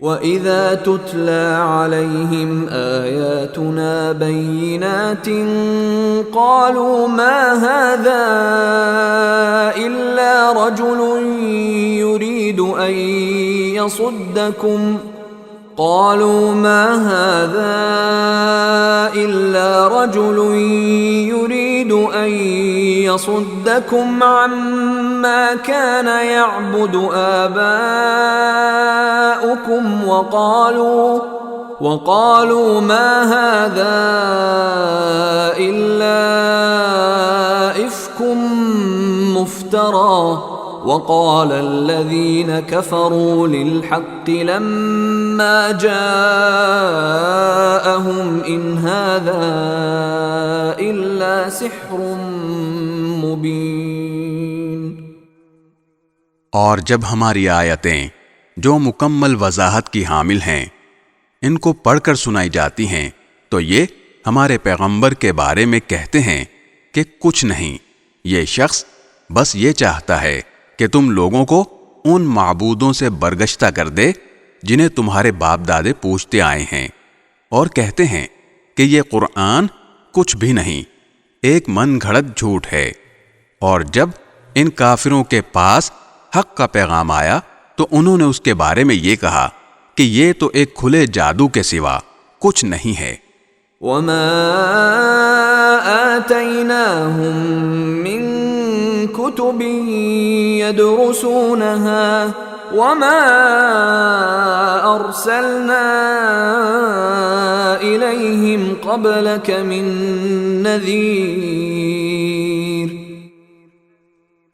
وَإِذَا تُتْلَى عَلَيْهِمْ آيَاتُنَا بَيِّنَاتٍ قَالُوا مَا هَذَا إِلَّا رَجُلٌ يُرِيدُ أَن يَصُدَّكُمْ عَمَّا كَانَ يَعْبُدُ آبَاؤُكُمْ وَقَالُوا مَا هَذَا إِلَّا إِفْكٌ مُفْتَرًى وَقَالَ الَّذِينَ كَفَرُوا لِلْحَقِّ لَمَّا جَاءَهُمْ إِنْ هَذَا إِلَّا سِحْرٌ مُبِينٌ۔ اور جب ہماری آیتیں جو مکمل وضاحت کی حامل ہیں ان کو پڑھ کر سنائی جاتی ہیں تو یہ ہمارے پیغمبر کے بارے میں کہتے ہیں کہ کچھ نہیں، یہ شخص بس یہ چاہتا ہے کہ تم لوگوں کو ان معبودوں سے برگشتہ کر دے جنہیں تمہارے باپ دادے پوجتے آئے ہیں، اور کہتے ہیں کہ یہ قرآن کچھ بھی نہیں، ایک من گھڑت جھوٹ ہے۔ اور جب ان کافروں کے پاس حق کا پیغام آیا تو انہوں نے اس کے بارے میں یہ کہا کہ یہ تو ایک کھلے جادو کے سوا کچھ نہیں ہے۔ وَمَا آتَيْنَاهُم مِّن كُتُبٍ يَدْرُسُونَهَا وَمَا أَرْسَلْنَا إِلَيْهِمْ قَبْلَكَ مِن نَّذِيرٍ۔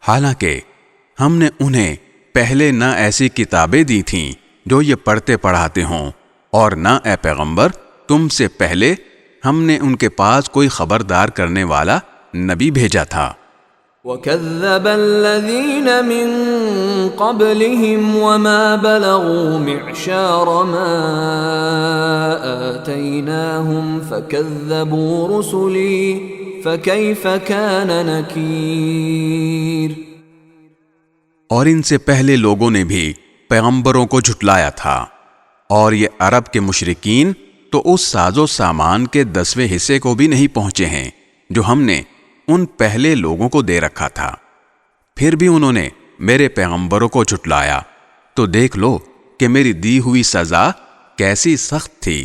حالانکہ ہم نے انہیں پہلے نہ ایسی کتابیں دی تھیں جو یہ پڑھتے پڑھاتے ہوں، اور نہ اے پیغمبر تم سے پہلے ہم نے ان کے پاس کوئی خبردار کرنے والا نبی بھیجا تھا۔ وَكَذَّبَ الَّذِينَ مِن قَبْلِهِمْ وَمَا بَلَغُوا مِعْشَارَ مَا آتَيْنَاهُمْ فَكَذَّبُوا رُسُلِي فَكَيْفَ كَانَ نَكِيرِ۔ اور ان سے پہلے لوگوں نے بھی پیغمبروں کو جھٹلایا تھا، اور یہ عرب کے مشرکین تو اس ساز و سامان کے 10ویں حصے کو بھی نہیں پہنچے ہیں جو ہم نے ان پہلے لوگوں کو دے رکھا تھا، پھر بھی انہوں نے میرے پیغمبروں کو جھٹلایا، تو دیکھ لو کہ میری دی ہوئی سزا کیسی سخت تھی۔